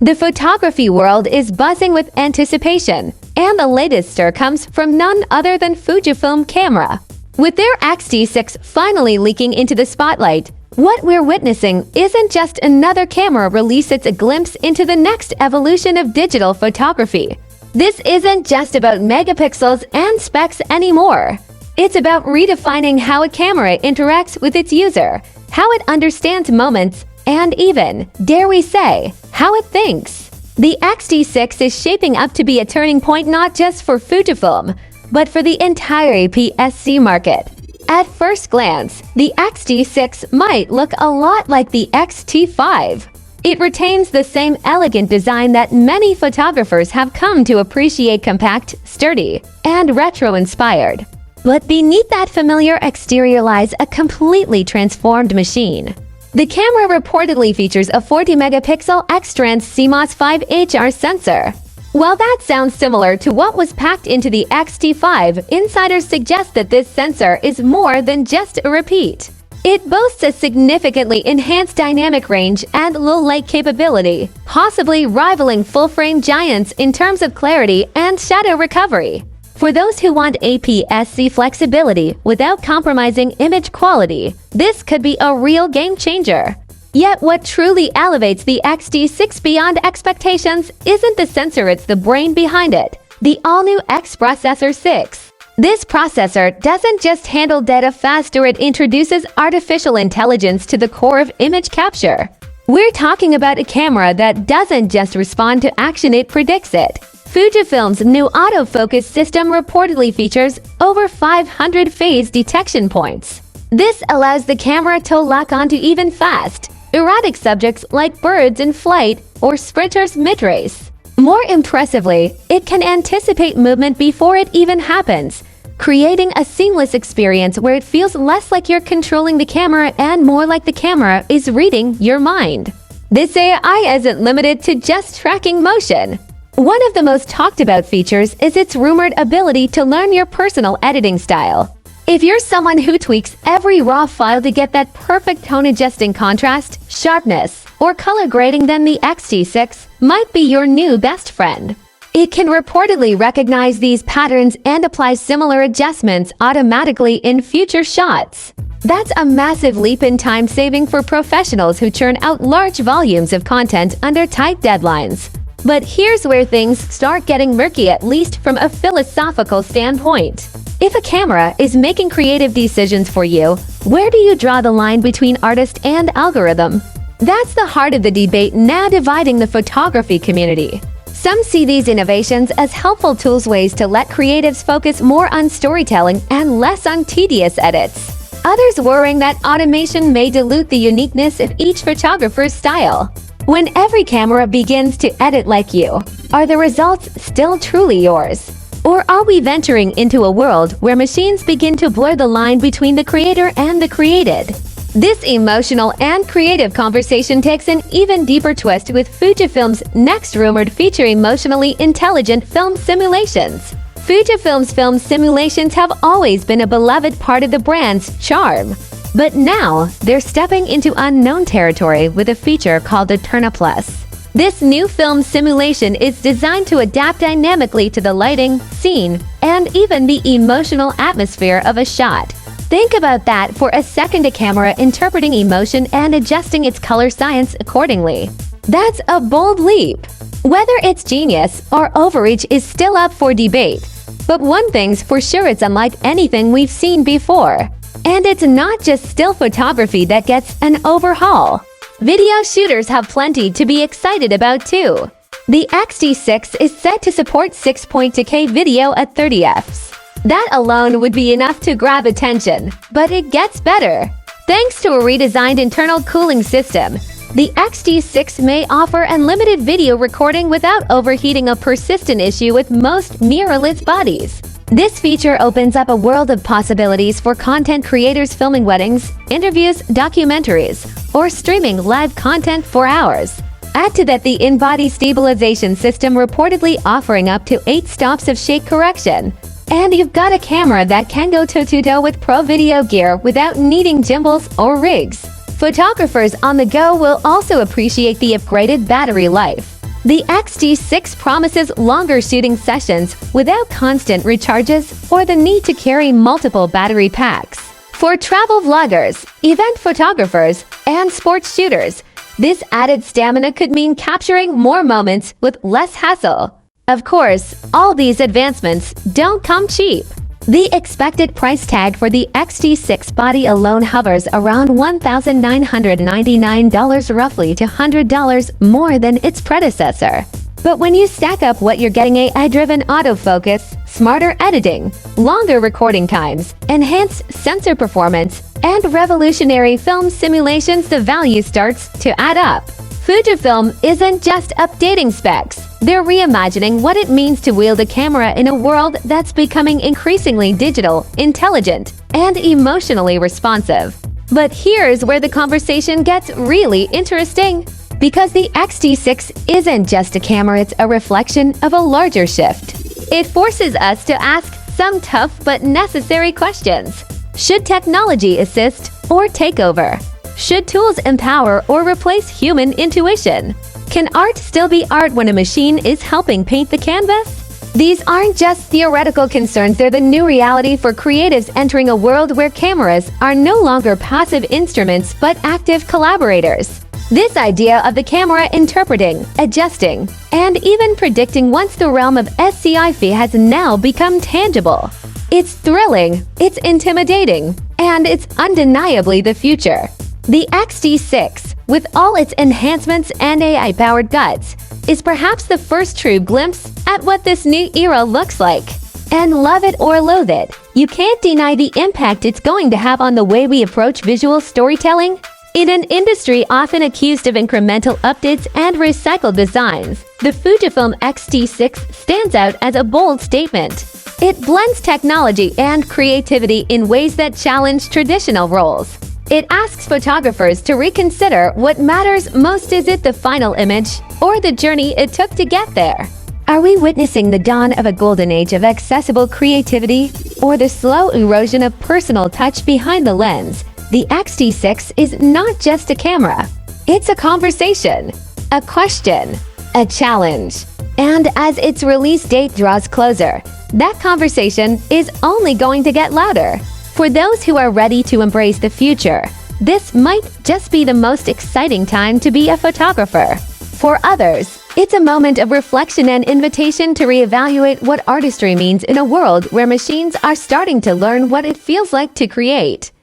The photography world is buzzing with anticipation, and the latest stir comes from none other than Fujifilm camera. With their X-T6 finally leaking into the spotlight, what we're witnessing isn't just another camera release, it's a glimpse into the next evolution of digital photography. This isn't just about megapixels and specs anymore. It's about redefining how a camera interacts with its user, how it understands moments, and even, dare we say, how it thinks. The X-T6 is shaping up to be a turning point not just for Fujifilm, but for the entire APS-C market. At first glance, the X-T6 might look a lot like the X-T5. It retains the same elegant design that many photographers have come to appreciate: compact, sturdy, and retro-inspired. But beneath that familiar exterior lies a completely transformed machine. The camera reportedly features a 40-megapixel X-Trans CMOS 5HR sensor. While that sounds similar to what was packed into the X-T5, insiders suggest that this sensor is more than just a repeat. It boasts a significantly enhanced dynamic range and low-light capability, possibly rivaling full-frame giants in terms of clarity and shadow recovery. For those who want APS-C flexibility without compromising image quality, this could be a real game-changer. Yet what truly elevates the X-T6 beyond expectations isn't the sensor, it's the brain behind it, the all-new X-Processor 6. This processor doesn't just handle data faster, it introduces artificial intelligence to the core of image capture. We're talking about a camera that doesn't just respond to action, it predicts it. Fujifilm's new autofocus system reportedly features over 500 phase detection points. This allows the camera to lock onto even fast, erratic subjects like birds in flight or sprinters mid-race. More impressively, it can anticipate movement before it even happens, creating a seamless experience where it feels less like you're controlling the camera and more like the camera is reading your mind. This AI isn't limited to just tracking motion. One of the most talked about features is its rumored ability to learn your personal editing style. If you're someone who tweaks every raw file to get that perfect tone-adjusting contrast, sharpness, or color grading, then the X-T6 might be your new best friend. It can reportedly recognize these patterns and apply similar adjustments automatically in future shots. That's a massive leap in time saving for professionals who churn out large volumes of content under tight deadlines. But here's where things start getting murky, at least from a philosophical standpoint. If a camera is making creative decisions for you, where do you draw the line between artist and algorithm? That's the heart of the debate now dividing the photography community. Some see these innovations as helpful tools, ways to let creatives focus more on storytelling and less on tedious edits. Others worrying that automation may dilute the uniqueness of each photographer's style. When every camera begins to edit like you, are the results still truly yours? Or are we venturing into a world where machines begin to blur the line between the creator and the created? This emotional and creative conversation takes an even deeper twist with Fujifilm's next rumored feature: emotionally intelligent film simulations. Fujifilm's film simulations have always been a beloved part of the brand's charm. But now, they're stepping into unknown territory with a feature called Eterna Plus. This new film simulation is designed to adapt dynamically to the lighting, scene, and even the emotional atmosphere of a shot. Think about that for a second: a camera interpreting emotion and adjusting its color science accordingly. That's a bold leap. Whether it's genius or overreach is still up for debate. But one thing's for sure, it's unlike anything we've seen before. And it's not just still photography that gets an overhaul. Video shooters have plenty to be excited about too. The X-T6 is set to support 6.2K video at 30 fps. That alone would be enough to grab attention, but it gets better. Thanks to a redesigned internal cooling system, the X-T6 may offer unlimited video recording without overheating, a persistent issue with most mirrorless bodies. This feature opens up a world of possibilities for content creators filming weddings, interviews, documentaries, or streaming live content for hours. Add to that the in-body stabilization system reportedly offering up to 8 stops of shake correction. And you've got a camera that can go toe-to-toe with pro video gear without needing gimbals or rigs. Photographers on the go will also appreciate the upgraded battery life. The X-T6 promises longer shooting sessions without constant recharges or the need to carry multiple battery packs. For travel vloggers, event photographers, and sports shooters, this added stamina could mean capturing more moments with less hassle. Of course, all these advancements don't come cheap. The expected price tag for the X-T6 body alone hovers around $1,999, roughly to $100 more than its predecessor. But when you stack up what you're getting: AI-driven autofocus, smarter editing, longer recording times, enhanced sensor performance, and revolutionary film simulations, the value starts to add up. Fujifilm isn't just updating specs. They're reimagining what it means to wield a camera in a world that's becoming increasingly digital, intelligent, and emotionally responsive. But here's where the conversation gets really interesting. Because the X-T6 isn't just a camera, it's a reflection of a larger shift. It forces us to ask some tough but necessary questions. Should technology assist or take over? Should tools empower or replace human intuition? Can art still be art when a machine is helping paint the canvas? These aren't just theoretical concerns, they're the new reality for creatives entering a world where cameras are no longer passive instruments but active collaborators. This idea of the camera interpreting, adjusting, and even predicting once the realm of sci-fi has now become tangible. It's thrilling, it's intimidating, and it's undeniably the future. The X-T6, with all its enhancements and AI-powered guts, is perhaps the first true glimpse at what this new era looks like. And love it or loathe it, you can't deny the impact it's going to have on the way we approach visual storytelling. In an industry often accused of incremental updates and recycled designs, the Fujifilm X-T6 stands out as a bold statement. It blends technology and creativity in ways that challenge traditional roles. It asks photographers to reconsider what matters most: is it the final image or the journey it took to get there? Are we witnessing the dawn of a golden age of accessible creativity or the slow erosion of personal touch behind the lens? The X-T6 is not just a camera. It's a conversation, a question, a challenge. And as its release date draws closer, that conversation is only going to get louder. For those who are ready to embrace the future, this might just be the most exciting time to be a photographer. For others, it's a moment of reflection and invitation to reevaluate what artistry means in a world where machines are starting to learn what it feels like to create.